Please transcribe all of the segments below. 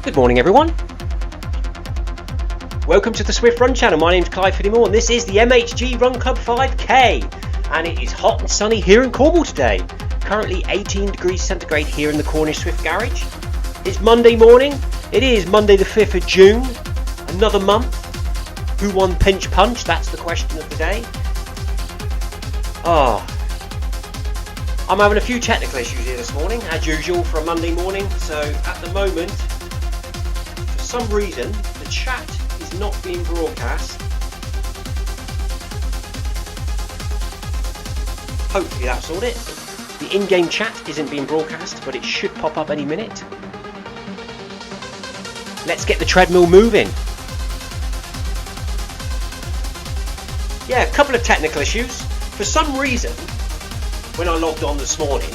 Good morning everyone. Welcome to the Zwift Run channel. My name's Clive Finnimore and this is the MHG Run Club 5K, and it is hot and sunny here in Cornwall today. Currently 18 degrees centigrade here in the Cornish Zwift garage. It's Monday morning. It is Monday the 5th of June. Another month. Who won Pinch Punch? That's the question of the day. I'm having a few technical issues here this morning, as usual for a Monday morning. So at the moment, for some reason, the chat is not being broadcast. Hopefully that's sorted it. The in-game chat isn't being broadcast, but it should pop up any minute. Let's get the treadmill moving. Yeah, a couple of technical issues. For some reason, when I logged on this morning,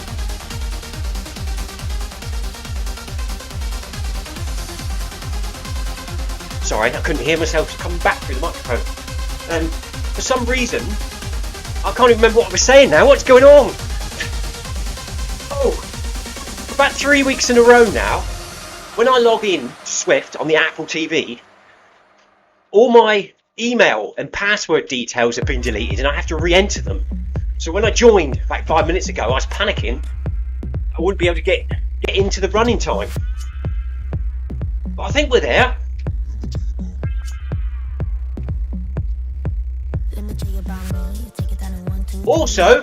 sorry, I couldn't hear myself coming back through the microphone. For some reason, I can't even remember what I was saying now. What's going on? For about 3 weeks in a row now, when I log in to Zwift on the Apple TV, all my email and password details have been deleted and I have to re-enter them. So when I joined like 5 minutes ago, I was panicking. I wouldn't be able to get into the running time. But I think we're there. Also,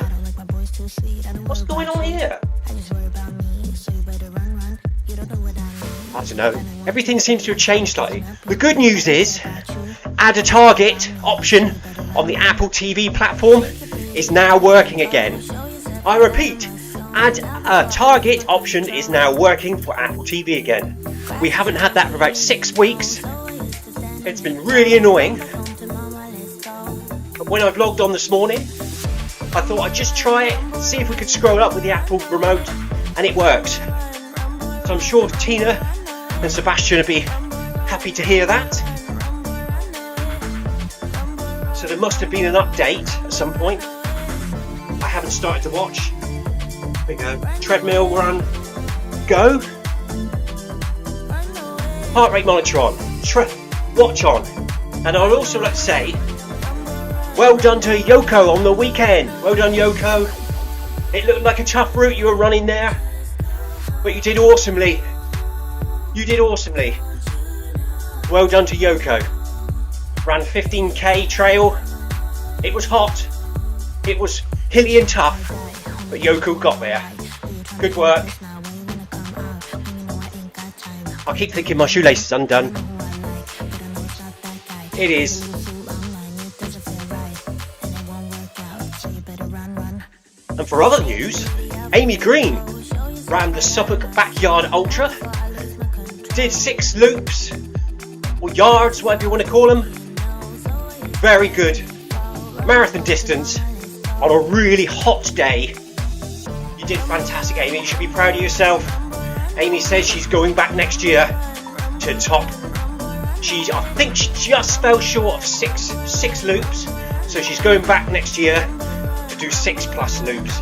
what's going on here? I don't know. Everything seems to have changed slightly. The good news is, add a target option on the Apple TV platform is now working again. I repeat, add a target option is now working for Apple TV again. We haven't had that for about 6 weeks. It's been really annoying. But when I've logged on this morning, I thought I'd just try it, see if we could scroll up with the Apple remote, and it works. So I'm sure Tina and Sebastian will be happy to hear that. So there must have been an update at some point. I haven't started to watch. There we go. Treadmill, run, go. Heart rate monitor on. Watch on. And I'd also like to say, well done to Yoko on the weekend. Well done, Yoko. It looked like a tough route you were running there, but you did awesomely. You did awesomely. Well done to Yoko. Ran 15k trail. It was hot. It was hilly and tough, but Yoko got there. Good work. I keep thinking my shoelace is undone. It is. And for other news, Amy Green ran the Suffolk Backyard Ultra, did 6 loops, or yards, whatever you want to call them. Very good marathon distance on a really hot day. You did fantastic, Amy. You should be proud of yourself. Amy says she's going back next year to top. I think she just fell short of six loops, so she's going back next year to do 6+ loops.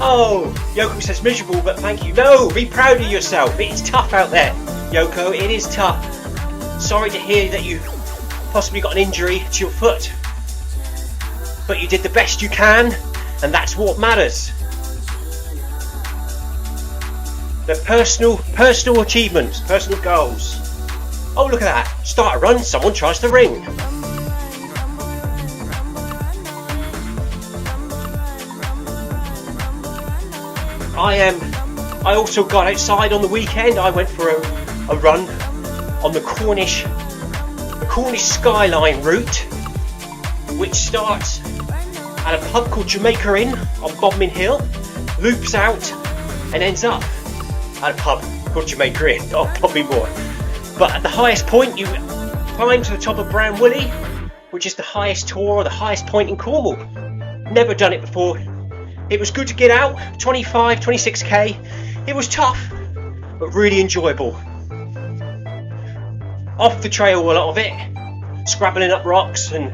Oh, Yoko says miserable, but thank you. No, be proud of yourself. It's tough out there, Yoko. It is tough. Sorry to hear that you possibly got an injury to your foot, but you did the best you can, and that's what matters. The personal achievements, personal goals. Oh, look at that. Start a run, someone tries to ring. I also got outside on the weekend. I went for a run on the Cornish Skyline route, which starts at a pub called Jamaica Inn on Bodmin Hill, loops out and ends up at a pub called Jamaica Inn on Bodmin Moor. But at the highest point you climb to the top of Brown Willy, which is the highest tour, the highest point in Cornwall. Never done it before. It was good to get out, 26k. It was tough, but really enjoyable. Off the trail a lot of it, scrabbling up rocks and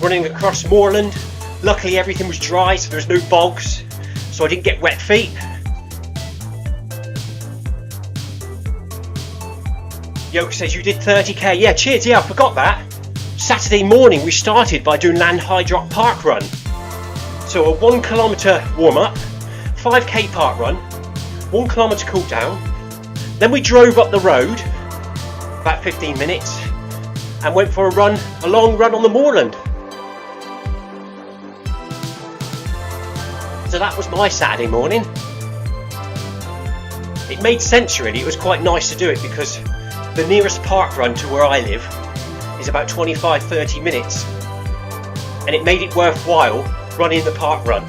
running across moorland. Luckily everything was dry, so there was no bogs, so I didn't get wet feet. Yoko says you did 30k. Yeah, cheers. Yeah, I forgot that. Saturday morning we started by doing Land Hydrock Park Run. So a 1 kilometre warm up, 5k park run, 1 kilometre cool down. Then we drove up the road about 15 minutes and went for a long run on the moorland. So that was my Saturday morning. It made sense really. It was quite nice to do it because the nearest park run to where I live is about 25-30 minutes, and it made it worthwhile running the park run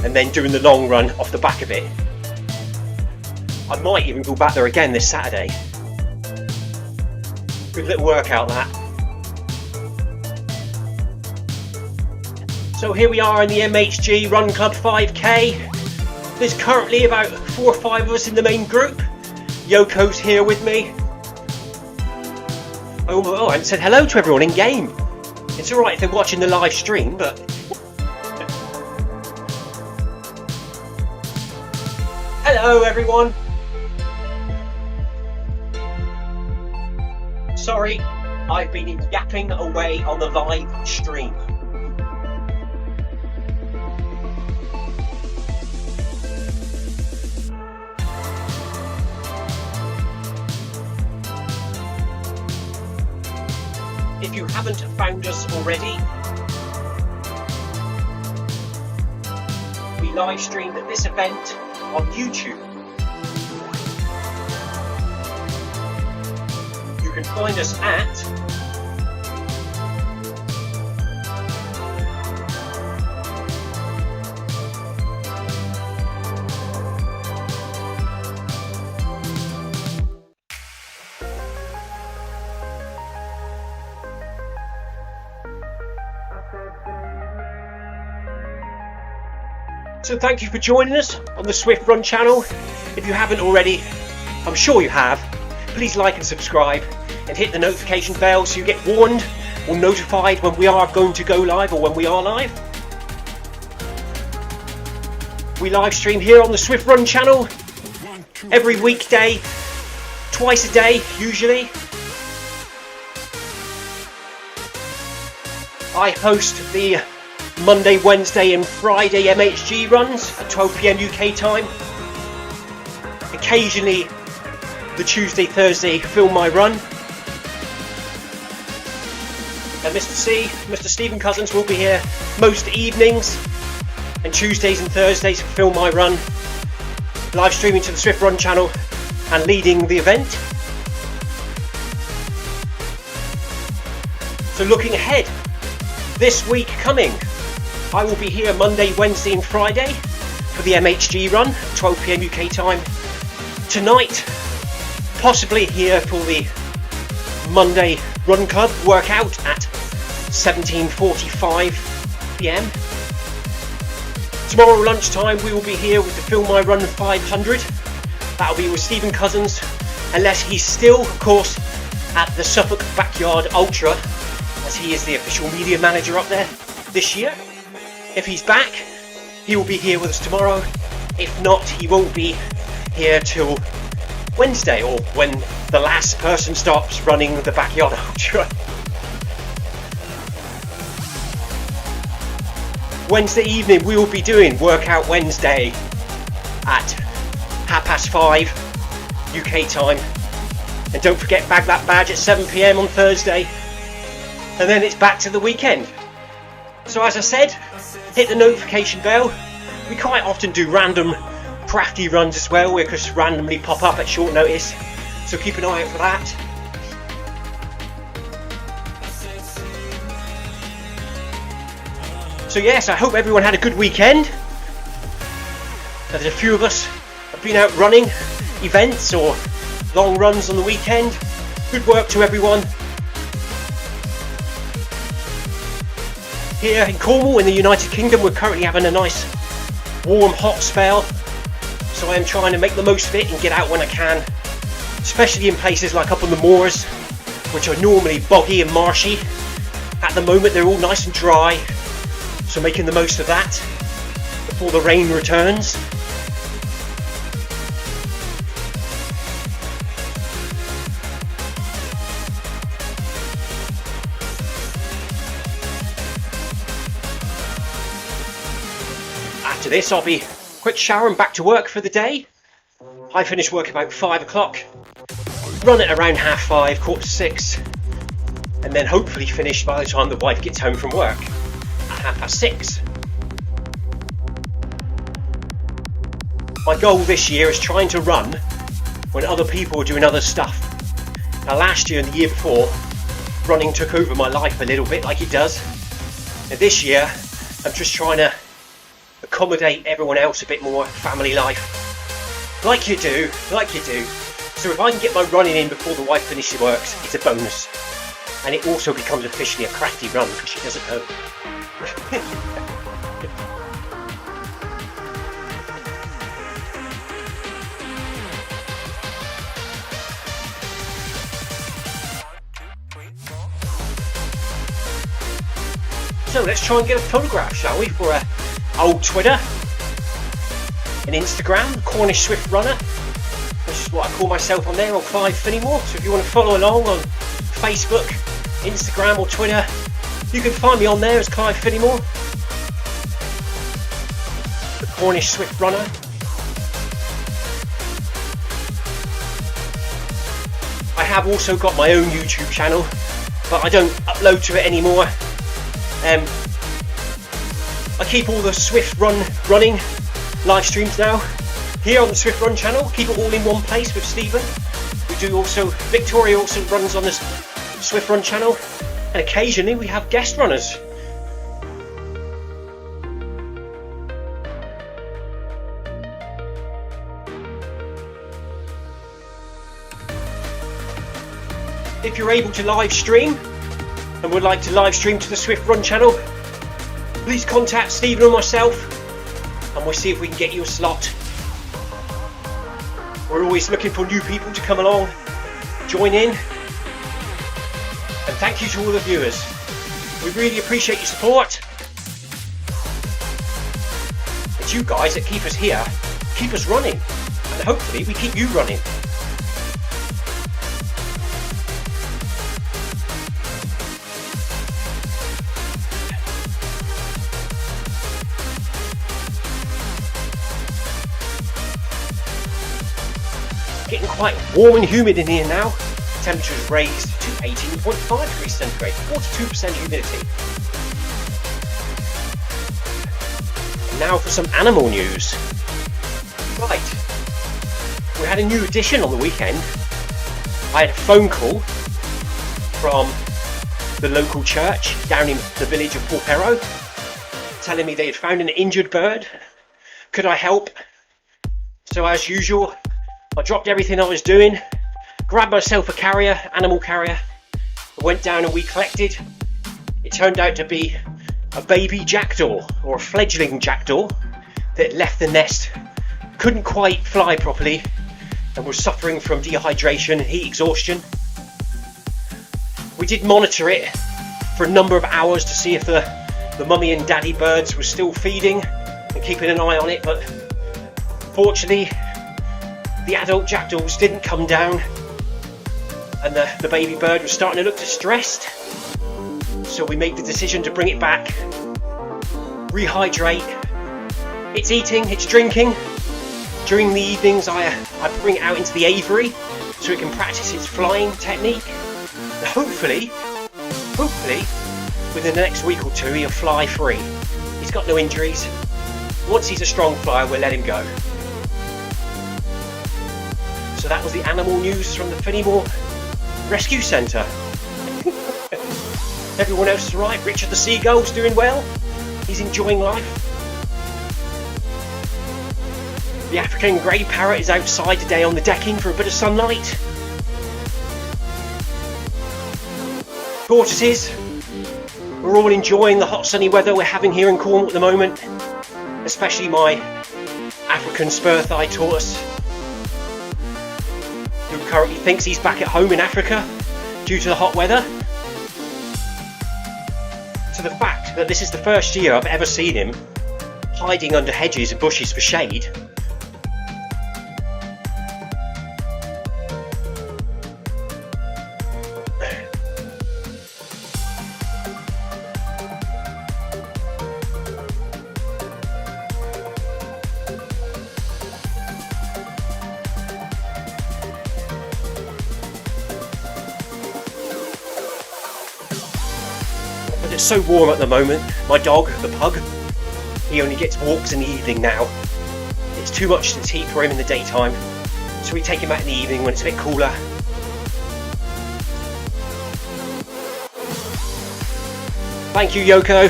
and then doing the long run off the back of it. I might even go back there again this Saturday. Good little workout that. So here we are in the MHG Run Club 5k. There's currently about 4 or 5 of us in the main group. Yoko's here with me. Oh, I haven't said hello to everyone in game. It's alright if they're watching the live stream, but hello everyone. Sorry, I've been yapping away on the live stream. If you haven't found us already, we live streamed this event on YouTube You can find us at So thank you for joining us on the Zwift Run channel. If you haven't already, I'm sure you have, please like and subscribe and hit the notification bell so you get warned or notified when we are going to go live or when we are live. We live stream here on the Zwift Run channel every weekday, twice a day usually. I host the Monday, Wednesday and Friday MHG runs at 12 PM UK time. Occasionally the Tuesday, Thursday Film My Run. And Mr. Stephen Cousins will be here most evenings and Tuesdays and Thursdays for Film My Run, live streaming to the Zwift Run channel and leading the event. So looking ahead, this week coming, I will be here Monday, Wednesday and Friday for the MHG Run, 12 PM UK time. Tonight, possibly here for the Monday Run Club workout at 17:45 PM. Tomorrow lunchtime we will be here with the Film My Run 500. That'll be with Stephen Cousins, unless he's still, of course, at the Suffolk Backyard Ultra, as he is the official media manager up there this year. If he's back, he will be here with us tomorrow. If not, he won't be here till Wednesday, or when the last person stops running the Backyard Ultra. Wednesday evening we will be doing Workout Wednesday at 5:30 UK time. And don't forget, bag that badge at 7 PM on Thursday. And then it's back to the weekend. So as I said, hit the notification bell. We quite often do random crafty runs as well, where just randomly pop up at short notice. So keep an eye out for that. So yes, I hope everyone had a good weekend. There's a few of us have been out running events or long runs on the weekend. Good work to everyone. Here in Cornwall in the United Kingdom, we're currently having a nice warm hot spell, so I am trying to make the most of it and get out when I can, especially in places like up on the moors, which are normally boggy and marshy. At the moment they're all nice and dry, so making the most of that before the rain returns. After this I'll be quick shower and back to work for the day. I finish work about 5 o'clock, run at around 5:30, 5:45, and then hopefully finish by the time the wife gets home from work at 6:30. My goal this year is trying to run when other people are doing other stuff. Now last year and the year before, running took over my life a little bit, like it does. And this year I'm just trying to accommodate everyone else a bit more, family life, like you do. So if I can get my running in before the wife finishes work, it's a bonus, and it also becomes officially a crafty run because she doesn't know. So let's try and get a photograph, shall we, for old Twitter and Instagram, Cornish Zwift Runner, which is what I call myself on there, or Clive Finnimore. So if you want to follow along on Facebook, Instagram or Twitter, you can find me on there as Clive Finnimore, the Cornish Zwift Runner. I have also got my own YouTube channel, but I don't upload to it anymore. I keep all the Zwift running live streams now here on the Zwift Run channel. Keep it all in one place with Stephen, who do also, Victoria also runs on this Zwift Run channel, and occasionally we have guest runners. If you're able to live stream and would like to live stream to the Zwift Run channel, please contact Stephen or myself and we'll see if we can get you a slot. We're always looking for new people to come along, join in, and thank you to all the viewers. We really appreciate your support. It's you guys that keep us here, keep us running, and hopefully we keep you running. Getting quite warm and humid in here now. Temperature is raised to 18.5 degrees centigrade, 42% humidity. And now for some animal news. Right, we had a new addition on the weekend. I had a phone call from the local church down in the village of Porpero, telling me they had found an injured bird. Could I help? So as usual, I dropped everything I was doing, grabbed myself a carrier, animal carrier, and went down and we collected. It turned out to be a baby jackdaw, or a fledgling jackdaw, that left the nest, couldn't quite fly properly, and was suffering from dehydration and heat exhaustion. We did monitor it for a number of hours to see if the mummy and daddy birds were still feeding and keeping an eye on it, but fortunately, the adult jackdaws didn't come down and the baby bird was starting to look distressed, so we made the decision to bring it back, rehydrate. It's eating, it's drinking. During the evenings I bring it out into the aviary so it can practice its flying technique, and hopefully within the next week or two he'll fly free. He's got no injuries. Once he's a strong flyer we'll let him go. So that was the animal news from the Finnimore Rescue Centre. Everyone else is right. Richard the seagull's doing well. He's enjoying life. The African grey parrot is outside today on the decking for a bit of sunlight. Tortoises, we're all enjoying the hot sunny weather we're having here in Cornwall at the moment. Especially my African spur-thigh tortoise, who currently thinks he's back at home in Africa due to the hot weather. To the fact that this is the first year I've ever seen him hiding under hedges and bushes for shade. It's so warm at the moment. My dog, the pug, he only gets walks in the evening now. It's too much to heat for him in the daytime, so we take him out in the evening when it's a bit cooler. Thank you, Yoko.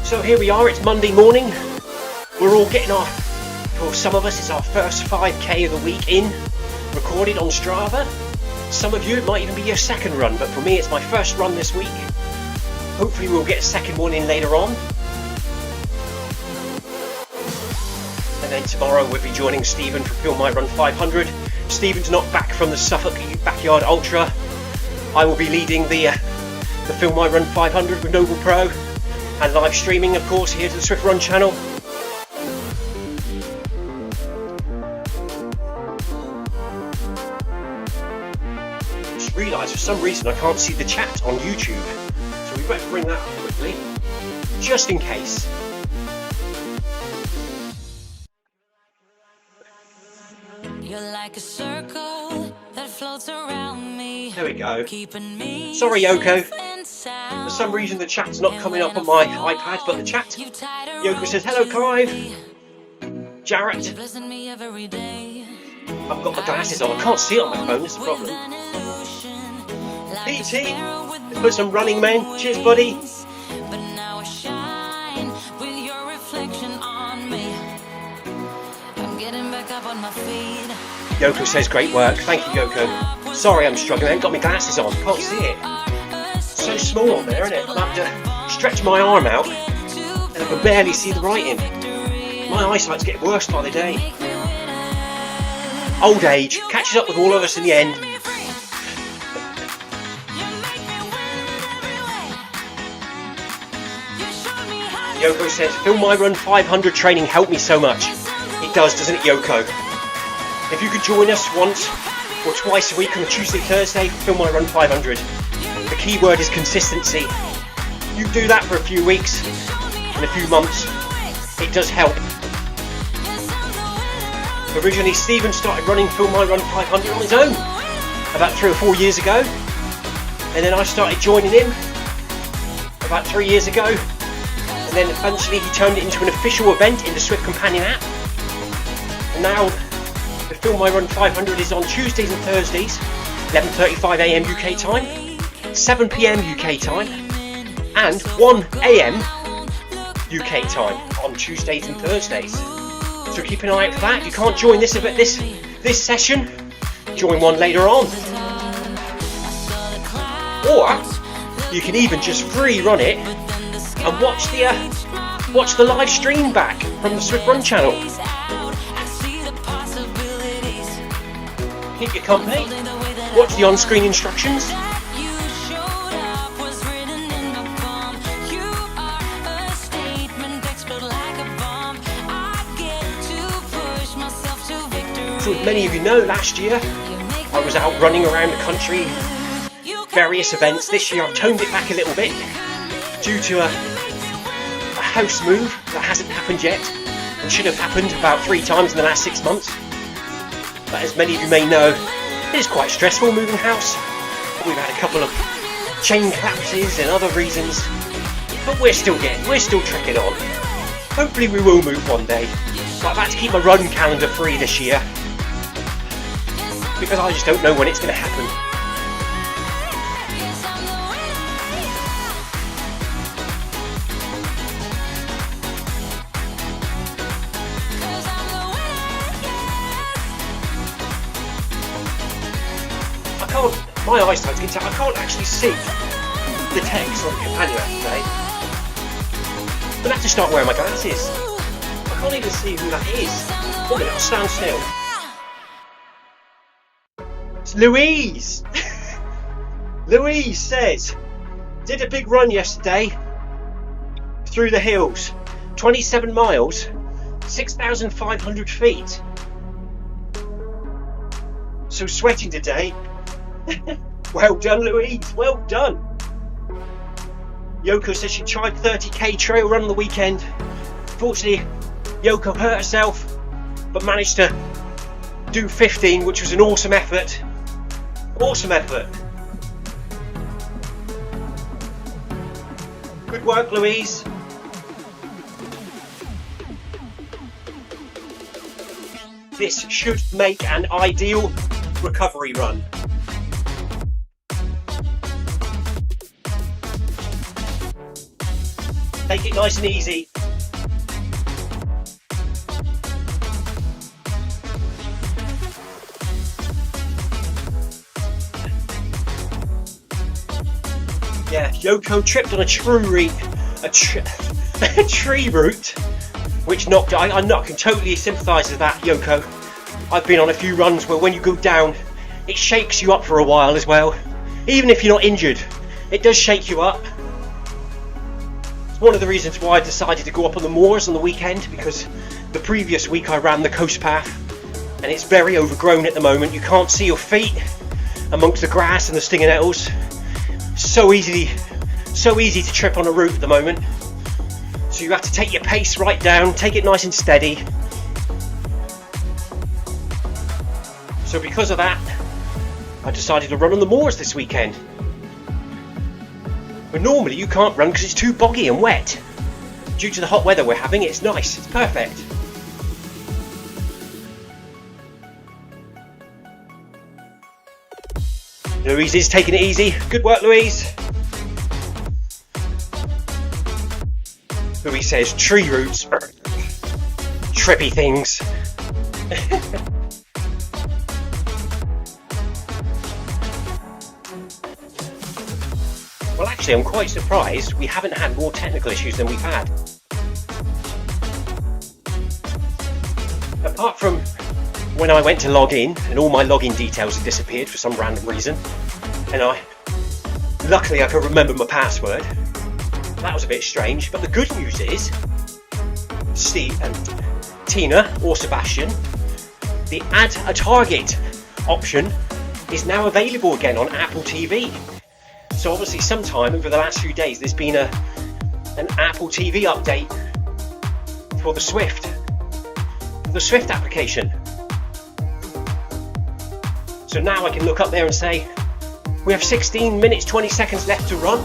So here we are, it's Monday morning. We're all getting our, for some of us it's our first 5k of the week in, recorded on Strava. Some of you it might even be your second run, but for me it's my first run this week. Hopefully we'll get a second one in later on. And then tomorrow we'll be joining Stephen for MyRun 500. Stephen's not back from the Suffolk Backyard Ultra. I will be leading the MyRun 500 with Noble Pro, and live streaming of course here to the Zwift Run channel. Just realised for some reason I can't see the chat on YouTube, so we better bring that up quickly, just in case. You're like a circle that floats around me. There we go. Keeping me Sorry, Yoko. For some reason the chat's not coming up on my iPad, but the chat. Yoko says, hello Clive. Jarrett. I've got my glasses on, I can't see it on my phone, that's the problem. PT, let's put some running men. Cheers buddy. Yoko says great work, thank you Yoko. Sorry I'm struggling, I haven't got my glasses on, can't see it. It's so small on there, isn't it? I have to stretch my arm out and I can barely see the writing. My eyesight's getting worse by the day. Old age catches up with all of us in the end. Yoko says, film MyRun 500 training helped me so much. It does, doesn't it Yoko? If you could join us once or twice a week on a Tuesday, Thursday, film MyRun 500. The key word is consistency. You do that for a few weeks and a few months. It does help. Originally, Stephen started running film MyRun 500 on his own about 3 or 4 years ago. And then I started joining him about 3 years ago. And then eventually he turned it into an official event in the Zwift companion app. And now the Film MyRun 500 is on Tuesdays and Thursdays, 11:35 AM UK time, 7 PM UK time, and 1 AM UK time on Tuesdays and Thursdays. So keep an eye out for that. If you can't join this session, join one later on. Or you can even just free run it and watch the live stream back from the Zwift Run channel. Keep your company, watch the on-screen instructions. So as many of you know, last year I was out running around the country, various events. This year I've toned it back a little bit due to a house move that hasn't happened yet and should have happened about 3 times in the last 6 months. But as many of you may know, it is quite stressful moving house. We've had a couple of chain collapses and other reasons, but we're still trekking on. Hopefully we will move one day. But I've had to keep my run calendar free this year because I just don't know when it's going to happen. My eyesight's getting I can't actually see the text on the companion app today. I'm going to have to start wearing my glasses. I can't even see who that is. 1 minute, I'll stand still. It's Louise! Louise says, did a big run yesterday through the hills. 27 miles, 6,500 feet. So sweating today. Well done Louise, well done. Yoko says she tried 30k trail run on the weekend. Fortunately Yoko hurt herself but managed to do 15, which was an awesome effort. Awesome effort. Good work Louise. This should make an ideal recovery run. Take it nice and easy. Yeah, Yoko tripped on a tree root, which knocked. I can totally sympathise with that, Yoko. I've been on a few runs where when you go down, it shakes you up for a while as well. Even if you're not injured, it does shake you up. One of the reasons why I decided to go up on the moors on the weekend, because the previous week I ran the coast path and it's very overgrown at the moment. You can't see your feet amongst the grass and the stinging nettles. So easy to trip on a route at the moment. So you have to take your pace right down, take it nice and steady. So because of that, I decided to run on the moors this weekend. But normally you can't run because it's too boggy and wet. Due to the hot weather we're having, it's nice, it's perfect. Louise is taking it easy. Good work, Louise. Louise says tree roots are trippy things. Well, actually, I'm quite surprised we haven't had more technical issues than we've had. Apart from when I went to log in and all my login details had disappeared for some random reason, and luckily I could remember my password. That was a bit strange, but the good news is Steve and Tina or Sebastian, the add a target option is now available again on Apple TV. So obviously sometime over the last few days there's been an Apple TV update for the Zwift application. So now I can look up there and say we have 16 minutes 20 seconds left to run,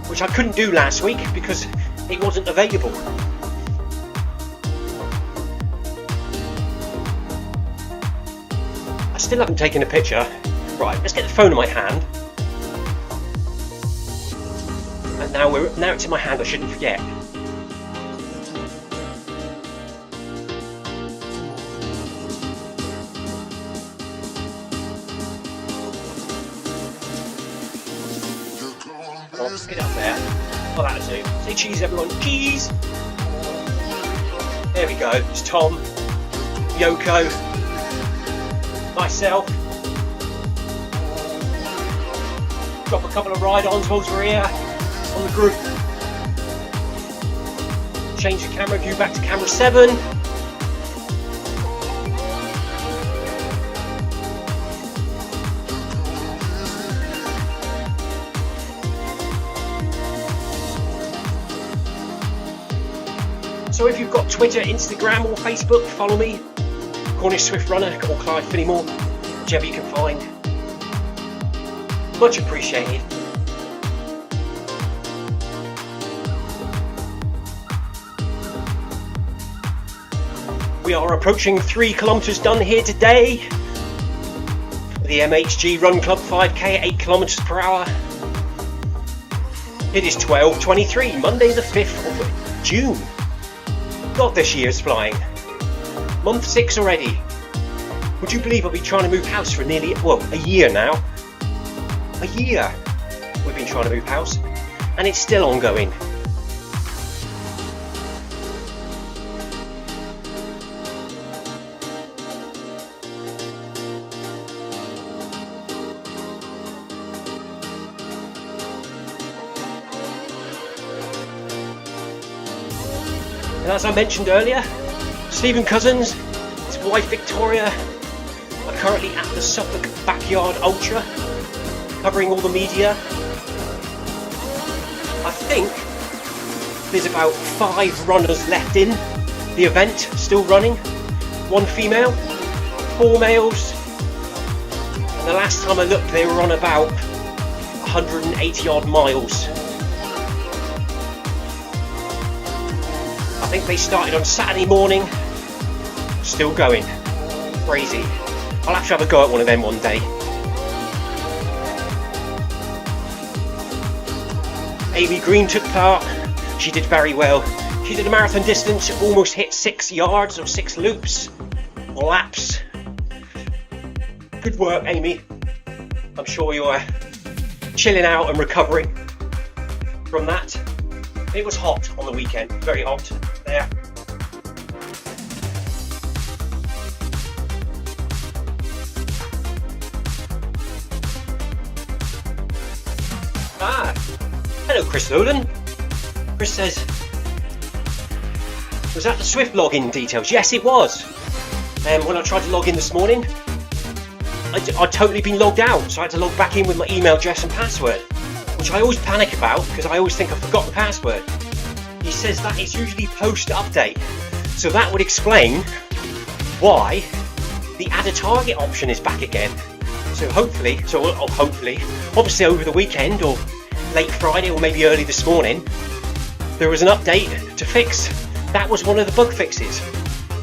which I couldn't do last week because it wasn't available. I still haven't taken a picture. Right, let's get the phone in my hand. And now it's in my hand, I shouldn't forget. Oh, let's get up there. Oh, that'll do. Say cheese, everyone. Cheese! There we go. It's Tom, Yoko, myself. Drop a couple of ride-ons whilst we're here on the group. Change the camera view back to camera 7. So if you've got Twitter, Instagram or Facebook, follow me. Cornish Swift Runner or Clive Finnimore, whichever you can find. Much appreciated. We are approaching 3 kilometres done here today. The MHG Run Club 5k at 8 kilometres per hour. It is 12:23, Monday the 5th of June. God, this year is flying. Month 6 already. Would you believe I've been trying to move house for nearly, a year now? A year we've been trying to move house, and it's still ongoing. And as I mentioned earlier, Stephen Cousins, his wife Victoria, are currently at the Suffolk Backyard Ultra, covering all the media. I think there's about 5 runners left in the event, still running. 1 female, 4 males, and the last time I looked they were on about 180 odd miles. I think they started on Saturday morning, still going. Crazy. I'll have to have a go at one of them one day. Amy Green took part. She did very well. She did a marathon distance, almost hit 6 yards or 6 loops or laps. Good work, Amy. I'm sure you're chilling out and recovering from that. It was hot on the weekend, very hot there. Hello, Chris Nolan. Chris says, was that the Zwift login details? Yes, it was. When I tried to log in this morning, I'd totally been logged out, so I had to log back in with my email address and password, which I always panic about because I always think I forgot the password. He says that it's usually post-update, so that would explain why the add a target option is back again. So hopefully, obviously over the weekend or late Friday or maybe early this morning, there was an update to fix. That was one of the bug fixes.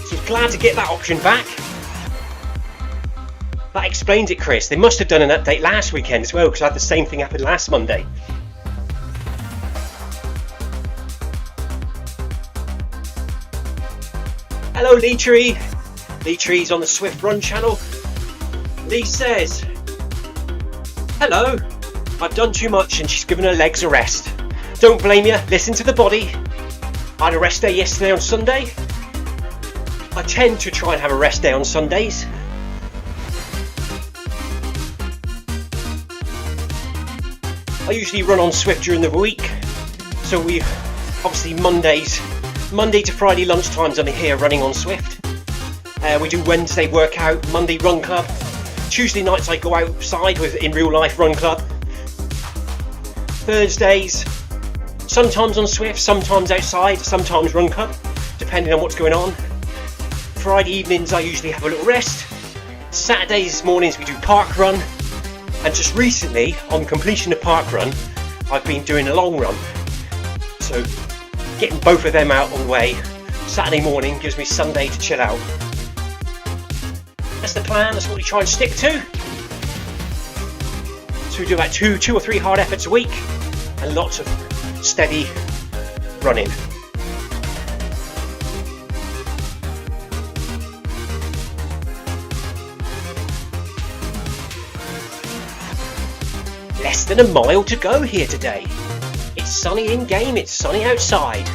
So glad to get that option back. That explains it, Chris. They must have done an update last weekend as well, because I had the same thing happen last Monday. Hello Lee Tree. Lee Tree's on the Zwift Run channel. Lee says, hello, I've done too much and she's given her legs a rest. Don't blame you, listen to the body. I had a rest day yesterday on Sunday. I tend to try and have a rest day on Sundays. I usually run on Zwift during the week, so we obviously Monday to Friday lunchtimes I'm here running on Zwift. We do Wednesday workout, Monday run club. Tuesday nights I go outside with in real life run club. Thursdays, sometimes on Zwift, sometimes outside, sometimes run club, depending on what's going on. Friday evenings I usually have a little rest. Saturdays mornings we do park run. And just recently, on completion of park run, I've been doing a long run. So getting both of them out on the way Saturday morning gives me Sunday to chill out. That's the plan, that's what we try and stick to. So we do about two or three hard efforts a week and lots of steady running. Less than a mile to go here today. It's sunny in game, it's sunny outside.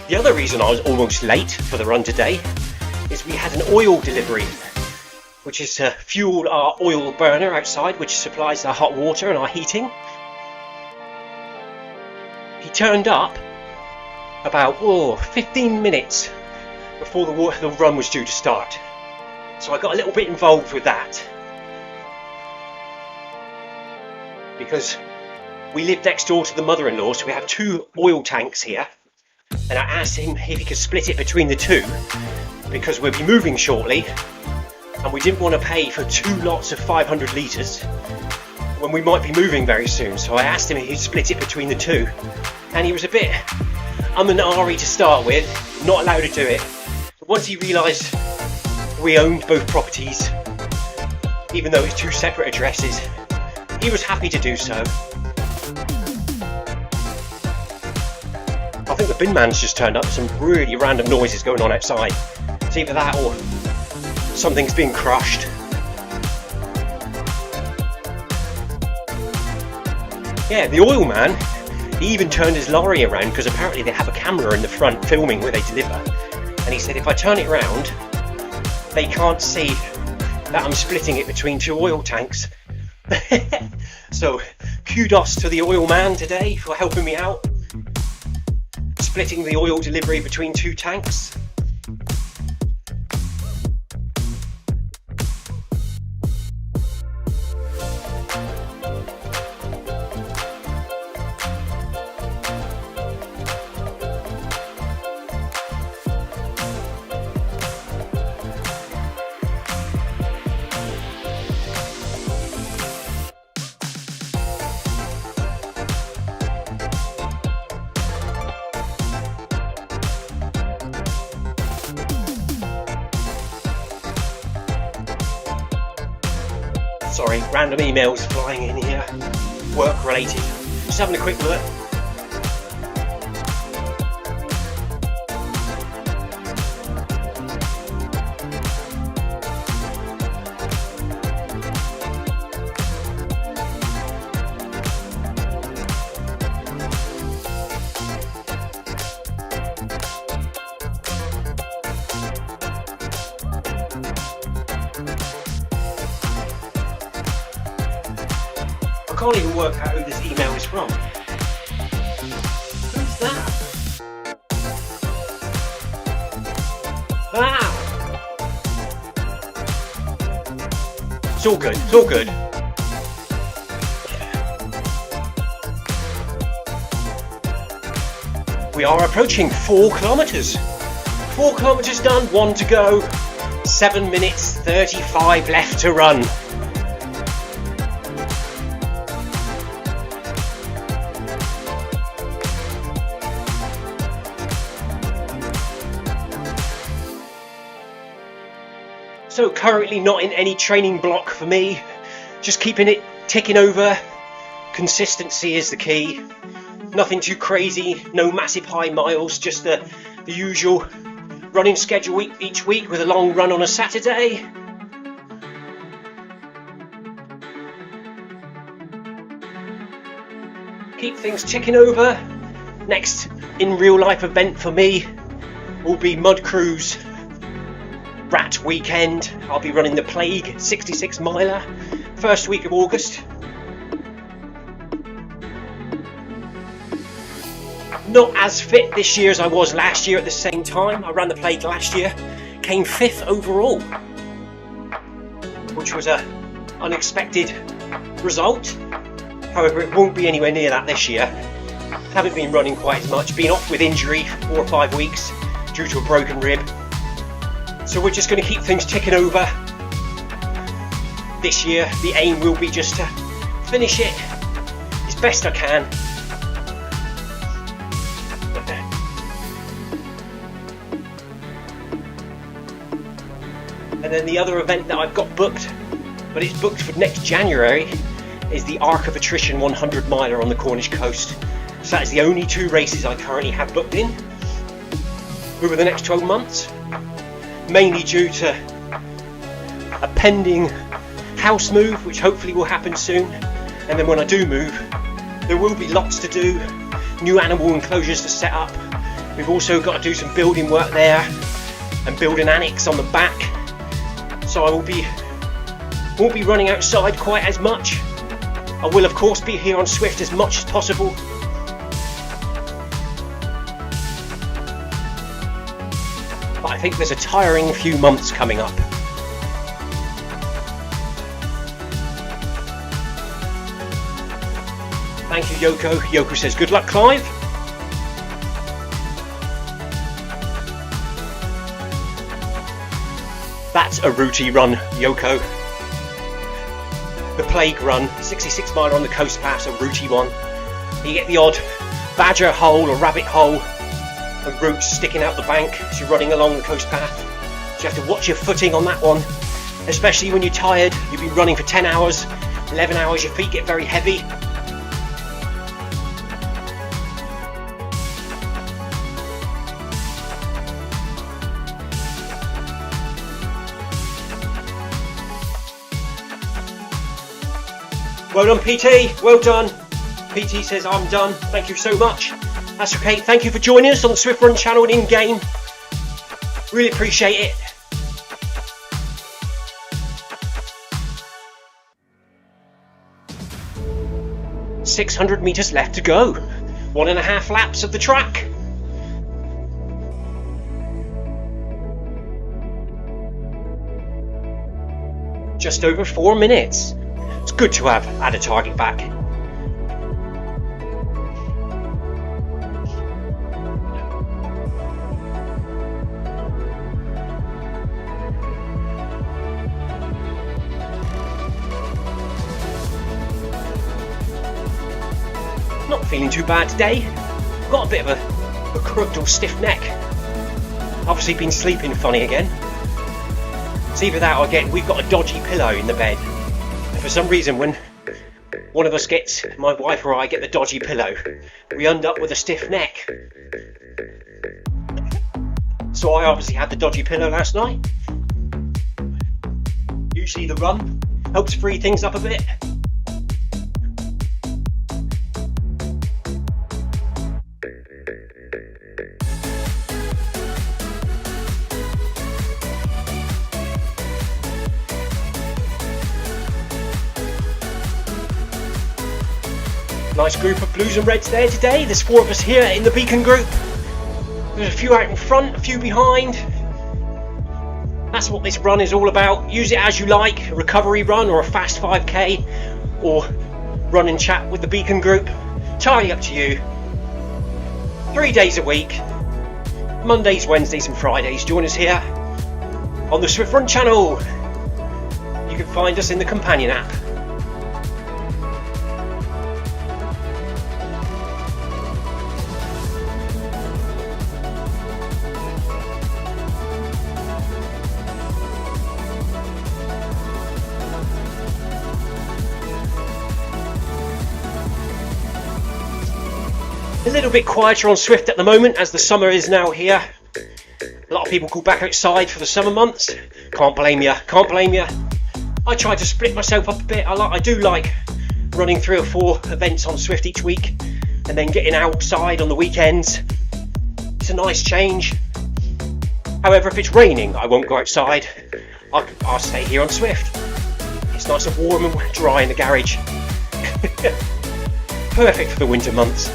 The other reason I was almost late for the run today is we had an oil delivery, which is to fuel our oil burner outside, which supplies our hot water and our heating. He turned up about 15 minutes before the run was due to start. So I got a little bit involved with that. Because we live next door to the mother-in-law, so we have 2 oil tanks here. And I asked him if he could split it between the 2, because we'll be moving shortly and we didn't want to pay for 2 lots of 500 litres when we might be moving very soon. So I asked him if he'd split it between the 2, and he was a bit and ahhry to start with, not allowed to do it. But once he realised we owned both properties, even though it's 2 separate addresses, he was happy to do so. I think the bin man's just turned up. Some really random noises going on outside. It's either that or something's being crushed. Yeah, the oil man, he even turned his lorry around, because apparently they have a camera in the front filming where they deliver. And he said if I turn it round, they can't see that I'm splitting it between 2 oil tanks. So kudos to the oil man today for helping me out. Splitting the oil delivery between 2 tanks. Sorry, random emails flying in here, work related. Just having a quick look. I can't even work out who this email is from. Who's that? Wow! It's all good, it's all good. We are approaching 4 kilometres. 4 kilometres done, 1 to go. 7 minutes 35 left to run. So currently not in any training block for me, just keeping it ticking over. Consistency is the key. Nothing too crazy, no massive high miles, just the usual running schedule each week with a long run on a Saturday. Keep things ticking over. Next in real life event for me will be Mud Cruise Rat Weekend. I'll be running the Plague 66 miler first week of August. Not as fit this year as I was last year at the same time. I ran the Plague last year, came 5th overall, which was an unexpected result. However, it won't be anywhere near that this year. Haven't been running quite as much, been off with injury for 4 or 5 weeks due to a broken rib. So we're just going to keep things ticking over. This year, the aim will be just to finish it as best I can. And then the other event that I've got booked, but it's booked for next January, is the Arc of Attrition 100 miler on the Cornish coast. So that is the only 2 races I currently have booked in over the next 12 months, mainly due to a pending house move, which hopefully will happen soon. And then when I do move, there will be lots to do, new animal enclosures to set up. We've also got to do some building work there and build an annex on the back. So I won't be running outside quite as much. I will of course be here on Zwift as much as possible. But I think there's a tiring few months coming up. Thank you, Yoko. Yoko says, good luck, Clive. That's a rooty run, Yoko. The Plague run, 66 mile on the coast path, a rooty one. You get the odd badger hole or rabbit hole and roots sticking out the bank as you're running along the coast path. So you have to watch your footing on that one, especially when you're tired. You've been running for 10 hours, 11 hours, your feet get very heavy. Well done, PT, well done. PT says I'm done, thank you so much. That's okay, thank you for joining us on the Zwift Run channel and in-game. Really appreciate it. .600 metres left to go. 1.5 laps of the track. Just over 4 minutes. It's good to have had a target back. Not feeling too bad today. Got a bit of a crooked or stiff neck. Obviously been sleeping funny again. It's either that or again, we've got a dodgy pillow in the bed. For some reason, when one of us gets, my wife or I get the dodgy pillow, we end up with a stiff neck. So I obviously had the dodgy pillow last night. Usually the run helps free things up a bit. Nice group of blues and reds there today. There's 4 of us here in the beacon group. There's a few out in front, a few behind. That's what this run is all about. Use it as you like, a recovery run or a fast 5k, or run and chat with the beacon group. Entirely up to you. 3 days a week, Mondays, Wednesdays and Fridays. Join us here on the Zwift Run channel. You can find us in the companion app. A little bit quieter on Zwift at the moment as the summer is now here. A lot of people call back outside for the summer months. Can't blame you, can't blame you. I try to split myself up a bit. I do like running 3 or 4 events on Zwift each week and then getting outside on the weekends. It's a nice change. However, if it's raining, I won't go outside. I'll stay here on Zwift. It's nice and warm and dry in the garage. Perfect for the winter months.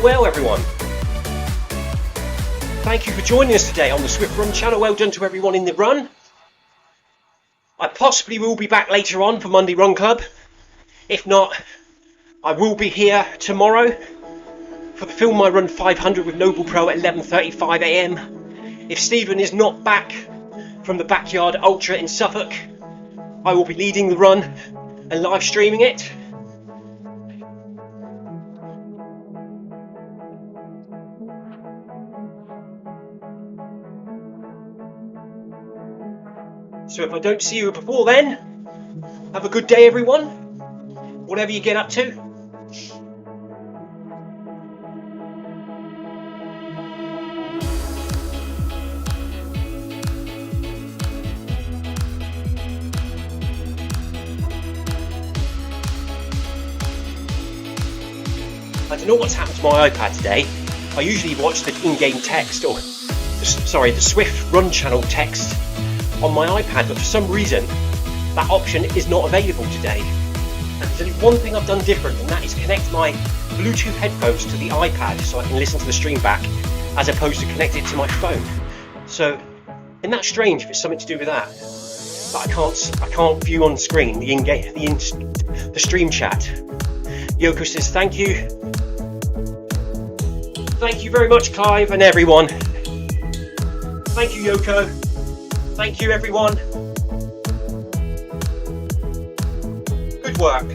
Well everyone, thank you for joining us today on the Zwift Run channel. Well done to everyone in the run. I possibly will be back later on for Monday Run Club. If not, I will be here tomorrow for the Film My Run 500 with Noble Pro at 11:35 AM. If Stephen is not back from the Backyard Ultra in Suffolk, I will be leading the run and live streaming it. So if I don't see you before then, have a good day everyone, whatever you get up to. I don't know what's happened to my iPad today. I usually watch the in-game text, or the Zwift Run channel text on my iPad, but for some reason that option is not available today. And there's only one thing I've done different, and that is connect my Bluetooth headphones to the iPad so I can listen to the stream back, as opposed to connect it to my phone. So, isn't that strange if it's something to do with that? But I can't view on screen the stream chat. Yoko says thank you. Thank you very much, Clive, and everyone. Thank you, Yoko. Thank you everyone. Good work.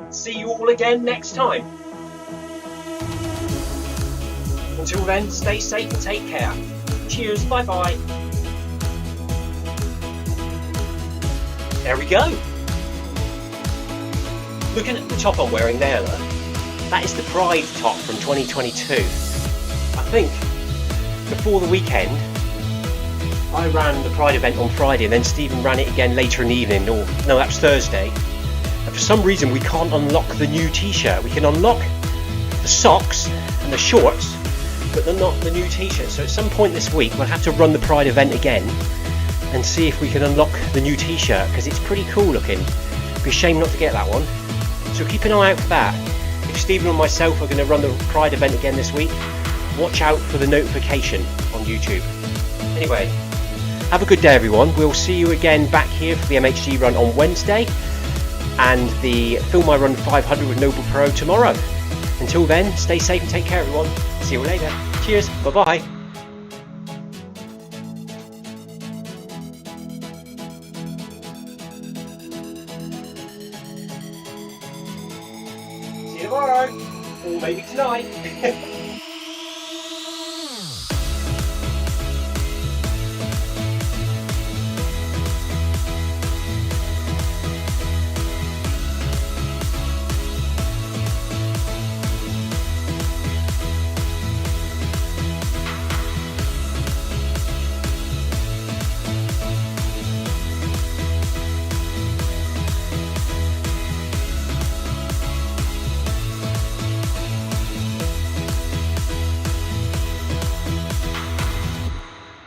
See you all again next time. Until then, stay safe and take care. Cheers, bye bye. There we go. Looking at the top I'm wearing there, look. That is the Pride top from 2022. I think before the weekend I ran the Pride event on Friday and then Stephen ran it again later in the evening, or no, that was Thursday, and for some reason we can't unlock the new t-shirt. We can unlock the socks and the shorts, but not the new t-shirt. So at some point this week we'll have to run the Pride event again and see if we can unlock the new t-shirt, because it's pretty cool looking. It'd be a shame not to get that one, so keep an eye out for that. If Stephen and myself are going to run the Pride event again this week, watch out for the notification on YouTube. Anyway, have a good day everyone. We'll see you again back here for the MHG Run on Wednesday and the Film My Run 500 with Noble Pro tomorrow. Until then, stay safe and take care everyone. See you later. Cheers. Bye bye. See you tomorrow. Or maybe tonight.